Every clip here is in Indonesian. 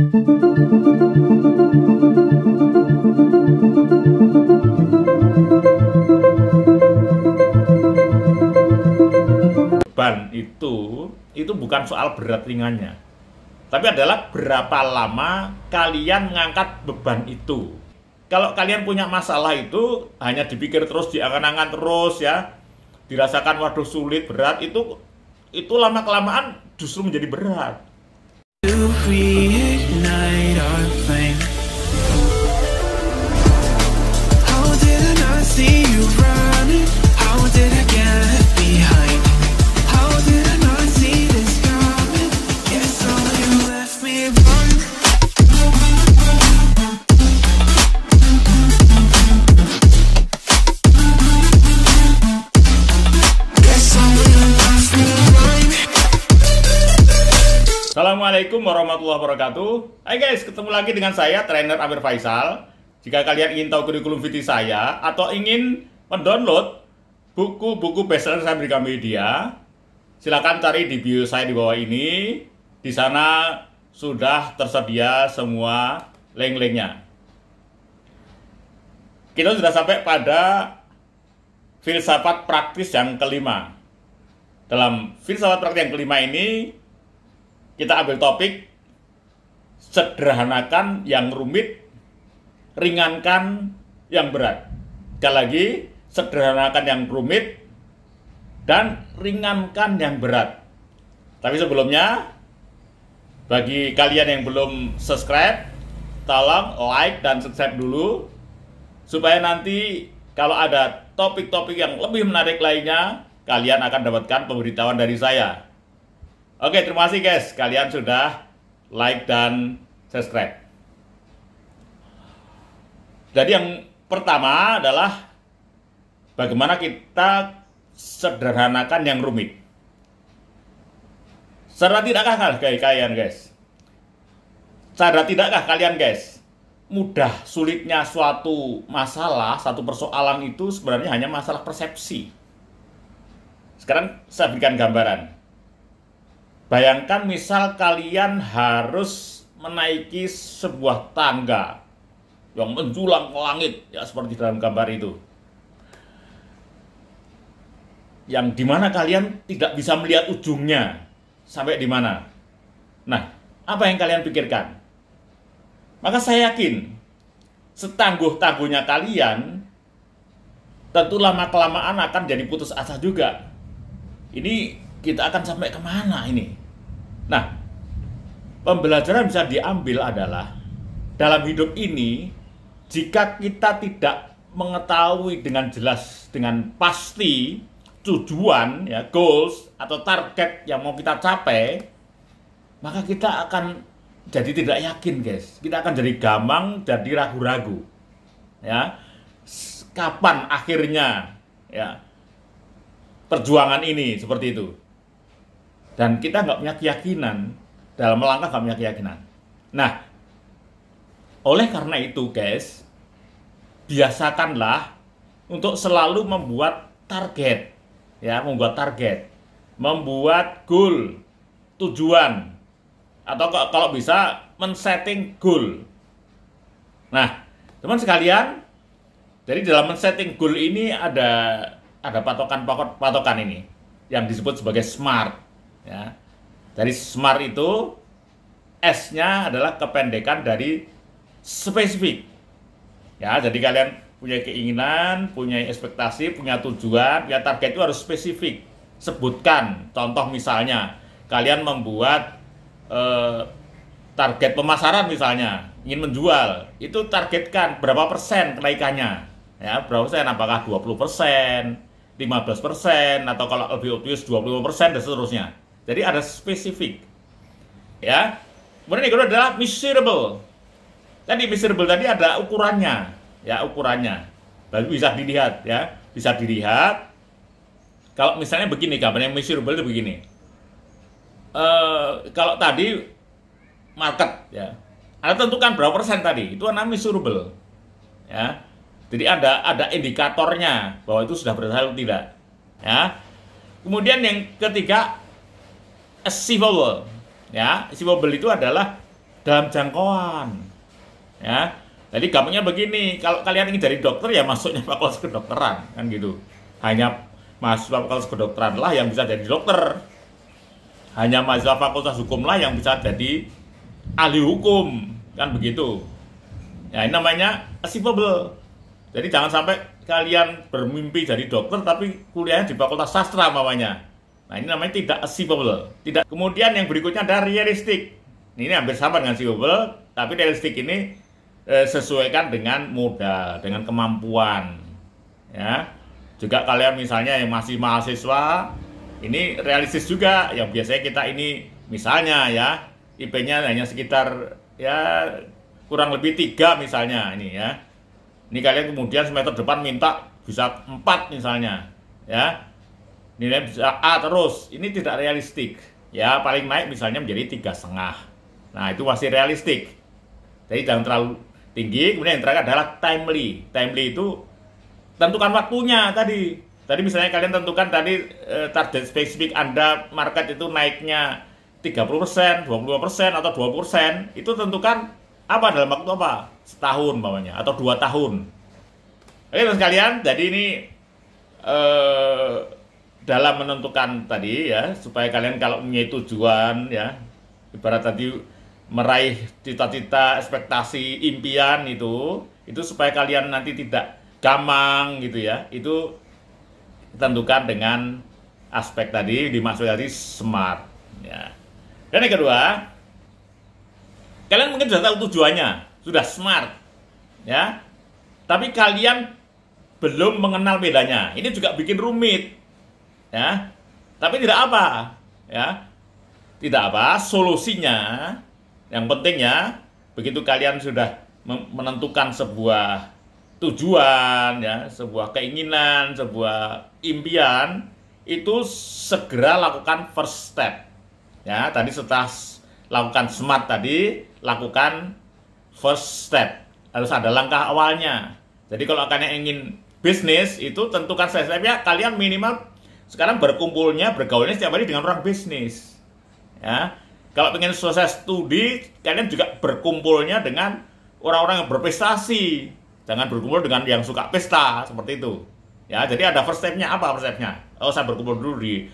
Beban itu bukan soal berat ringannya, tapi adalah berapa lama kalian mengangkat beban itu. Kalau kalian punya masalah itu hanya dipikir terus, diangan-angan terus ya, dirasakan waduh sulit, berat, itu lama-kelamaan justru menjadi berat. Assalamualaikum warahmatullahi wabarakatuh. Hai guys, ketemu lagi dengan saya, trainer Amir Faisal. Jika kalian ingin tahu kurikulum VT saya atau ingin mendownload buku-buku bestseller saya di Gramedia, silakan cari di bio saya di bawah ini. Di sana sudah tersedia semua link-linknya. Kita sudah sampai pada filsafat praktis yang kelima. Dalam filsafat praktis yang kelima ini, kita ambil topik sederhanakan yang rumit, ringankan yang berat. Sekali lagi, sederhanakan yang rumit dan ringankan yang berat. Tapi sebelumnya, bagi kalian yang belum subscribe, tolong like dan subscribe dulu, supaya nanti kalau ada topik-topik yang lebih menarik lainnya, kalian akan dapatkan pemberitahuan dari saya. Oke, terima kasih guys, kalian sudah like dan subscribe. Jadi yang pertama adalah bagaimana kita sederhanakan yang rumit. Sadar tidakkah kalian guys? Sadar tidakkah kalian guys? Mudah sulitnya suatu masalah, satu persoalan itu sebenarnya hanya masalah persepsi. Sekarang saya berikan gambaran. Bayangkan misal kalian harus menaiki sebuah tangga yang menjulang ke langit, ya seperti dalam gambar itu. Yang dimana kalian tidak bisa melihat ujungnya sampai di mana. Nah, apa yang kalian pikirkan? Maka saya yakin, setangguh-tangguhnya kalian, tentu lama-kelamaan akan jadi putus asa juga. Ini kita akan sampai kemana ini? Nah, pembelajaran bisa diambil adalah dalam hidup ini, jika kita tidak mengetahui dengan jelas, dengan pasti tujuan, ya, goals atau target yang mau kita capai, maka kita akan jadi tidak yakin, guys. Kita akan jadi gamang, jadi ragu-ragu. Ya, kapan akhirnya, ya, perjuangan ini seperti itu. Dan kita nggak punya keyakinan, dalam melangkah nggak punya keyakinan. Nah, oleh karena itu guys, biasakanlah untuk selalu membuat target, ya, membuat target, membuat goal, tujuan, atau kalau bisa men-setting goal. Nah, teman sekalian, jadi dalam men-setting goal ini ada patokan ini yang disebut sebagai SMART. Ya, dari SMART itu S-nya adalah kependekan dari spesifik. Ya, jadi kalian punya keinginan, punya ekspektasi, punya tujuan, punya target itu harus spesifik. Sebutkan, contoh misalnya, kalian membuat target pemasaran misalnya, ingin menjual, itu targetkan berapa persen kenaikannya. Ya, berapa persen, apakah 20%, 15%, atau kalau lebih obvious 25% dan seterusnya. Jadi ada spesifik, ya. Kemudian yang kedua adalah measurable. Tadi measurable tadi ada ukurannya, ya, ukurannya. Lalu bisa dilihat, ya, bisa dilihat. Kalau misalnya begini, gambarnya measurable itu begini. Kalau tadi market, ya, ada tentukan berapa persen tadi, itu namanya measurable, ya. Jadi ada indikatornya bahwa itu sudah berhasil atau tidak, ya. Kemudian yang ketiga, achievable, ya. Achievable itu adalah dalam jangkauan. Ya, jadi gampangnya begini, kalau kalian ingin jadi dokter ya masuknya fakultas kedokteran, kan gitu. Hanya mahasiswa fakultas kedokteran lah yang bisa jadi dokter. Hanya mahasiswa fakultas hukum lah yang bisa jadi ahli hukum, kan begitu. Ya, ini namanya achievable. Jadi jangan sampai kalian bermimpi jadi dokter tapi kuliahnya di fakultas sastra mamanya. Nah, ini namanya tidak achievable. Tidak. Kemudian yang berikutnya ada realistik. Ini hampir sama dengan achievable, tapi realistik ini sesuaikan dengan modal, dengan kemampuan. Ya. Juga kalian misalnya yang masih mahasiswa, ini realistis juga. Yang biasanya kita ini misalnya ya, IP-nya hanya sekitar ya kurang lebih 3 misalnya ini ya. Ini kalian kemudian semester depan minta bisa 4 misalnya. Ya. Nilai bisa A terus. Ini tidak realistik. Ya, paling naik misalnya menjadi 3,5. Nah, itu masih realistik. Jadi jangan terlalu tinggi. Kemudian yang terakhir adalah timely. Timely itu tentukan waktunya tadi. Tadi misalnya kalian tentukan tadi target spesifik Anda market itu naiknya 30%, 25% atau 20%. Itu tentukan apa dalam waktu apa? Setahun bawahnya atau 2 tahun. Oke, teman sekalian, jadi ini dalam menentukan tadi ya, supaya kalian kalau punya tujuan ya, ibarat tadi meraih cita-cita, ekspektasi, impian itu supaya kalian nanti tidak gamang gitu ya. Itu ditentukan dengan aspek tadi, dimaksud tadi smart ya. Dan yang kedua, kalian mungkin sudah tahu tujuannya, sudah smart ya. Tapi kalian belum mengenal bedanya. Ini juga bikin rumit ya. Tapi tidak apa ya. Tidak apa, solusinya yang penting ya, begitu kalian sudah menentukan sebuah tujuan ya, sebuah keinginan, sebuah impian, itu segera lakukan first step. Ya, tadi setelah lakukan smart tadi, lakukan first step. Harus ada langkah awalnya. Jadi kalau kalian ingin bisnis, itu tentukan step-stepnya, kalian minimal sekarang berkumpulnya, bergaulnya setiap hari dengan orang bisnis. Ya. Kalau pengen selesai studi, kalian juga berkumpulnya dengan orang-orang yang berprestasi. Jangan berkumpul dengan yang suka pesta, seperti itu. Ya, jadi ada first step-nya. Apa first step-nya? Oh, saya berkumpul dulu di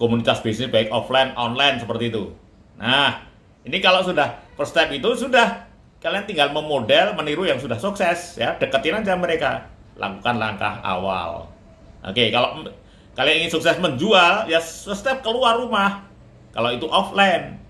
komunitas bisnis, baik offline, online, seperti itu. Nah, ini kalau sudah first step itu, sudah kalian tinggal memodel, meniru yang sudah sukses. Ya, deketin aja mereka. Lakukan langkah awal. Oke, kalau kalian ingin sukses menjual, ya first step keluar rumah. Kalau itu offline.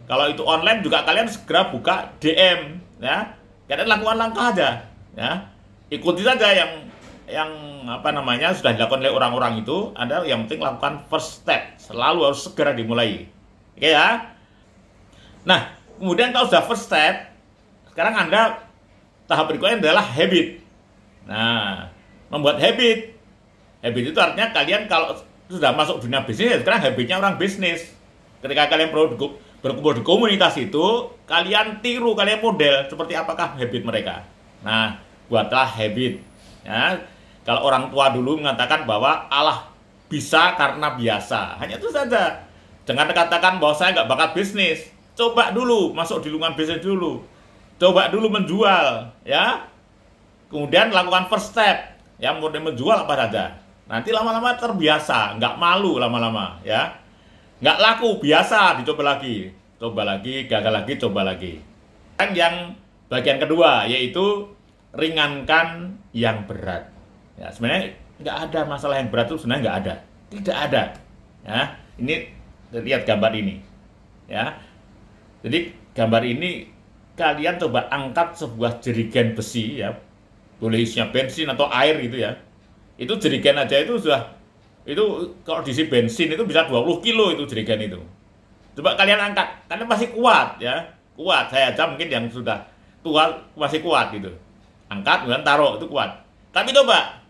Kalau itu online juga kalian segera buka DM ya. Kalian lakukan langkah aja ya. Ikuti saja yang apa namanya sudah dilakukan oleh orang-orang itu. Anda yang penting lakukan first step. Selalu harus segera dimulai. Oke ya. Nah, kemudian kalau sudah first step, sekarang Anda tahap berikutnya adalah habit. Nah, membuat habit. Habit itu artinya kalian kalau sudah masuk dunia bisnis, ya sekarang habitnya orang bisnis. Ketika kalian berkumpul di komunitas itu, kalian tiru, kalian model seperti apakah habit mereka. Nah, buatlah habit. Ya, kalau orang tua dulu mengatakan bahwa Allah bisa karena biasa, hanya itu saja. Jangan katakan bahwa saya nggak bakat bisnis. Coba dulu masuk di lingkungan bisnis dulu. Coba dulu menjual, ya. Kemudian lakukan first step, ya, mulai menjual apa saja. Nanti lama-lama terbiasa, nggak malu lama-lama, ya. Nggak laku, biasa, dicoba lagi, gagal lagi, coba lagi. Dan yang bagian kedua, yaitu ringankan yang berat. Ya, sebenarnya nggak ada masalah yang berat itu sebenarnya nggak ada, tidak ada. Ya, ini lihat gambar ini, ya. Jadi gambar ini kalian coba angkat sebuah jerigen besi, ya, boleh isinya bensin atau air gitu ya. Itu jerigen aja itu sudah. Itu kalau diisi bensin itu bisa 20 kilo itu jerigen itu. Coba kalian angkat, kalian pasti kuat ya. Kuat, saya aja mungkin yang sudah tua masih kuat gitu. Angkat, kemudian taruh, itu kuat. Tapi coba,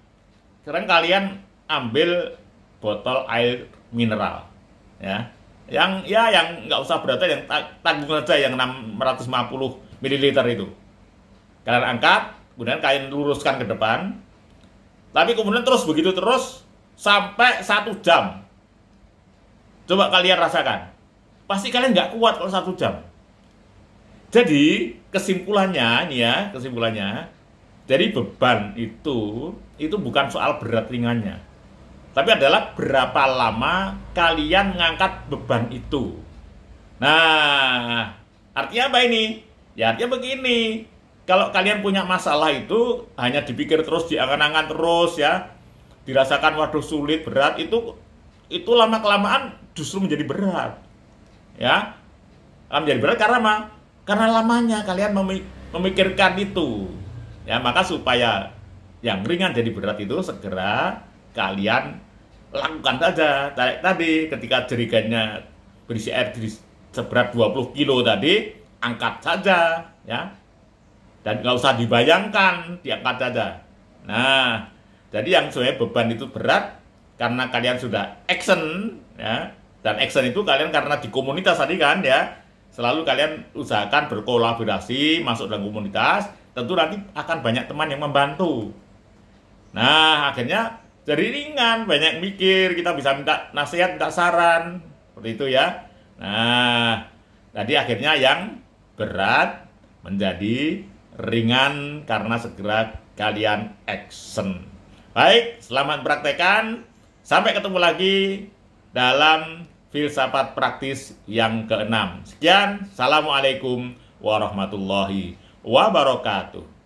sekarang kalian ambil botol air mineral. Ya, yang nggak usah berat, yang tanggung aja, yang 650 ml itu. Kalian angkat, kemudian kalian luruskan ke depan. Tapi kemudian terus begitu terus, sampai 1 jam. Coba kalian rasakan. Pasti kalian nggak kuat kalau 1 jam. Jadi kesimpulannya ini ya, kesimpulannya dari beban itu bukan soal berat ringannya, tapi adalah berapa lama kalian mengangkat beban itu. Nah, artinya apa ini? Ya artinya begini, kalau kalian punya masalah itu hanya dipikir terus, diangan-angan terus ya, dirasakan waduh sulit, berat, itu lama-kelamaan justru menjadi berat. Ya, akan menjadi berat karena apa? Karena lamanya kalian memikirkan itu. Ya, maka supaya yang ringan jadi berat itu segera kalian lakukan saja. Tadi ketika jerigennya berisi air seberat 20 kilo tadi, angkat saja ya. Dan nggak usah dibayangkan, diangkat saja. Nah, jadi yang sebenarnya beban itu berat karena kalian sudah action ya. Dan action itu kalian karena di komunitas tadi kan ya, selalu kalian usahakan berkolaborasi, masuk dalam komunitas, tentu nanti akan banyak teman yang membantu. Nah, akhirnya jadi ringan, banyak mikir, kita bisa minta nasihat, minta saran, seperti itu ya. Nah, tadi akhirnya yang berat menjadi ringan karena segera kalian action. Baik, selamat praktekan. Sampai ketemu lagi dalam filsafat praktis yang ke-6. Sekian, Assalamualaikum warahmatullahi wabarakatuh.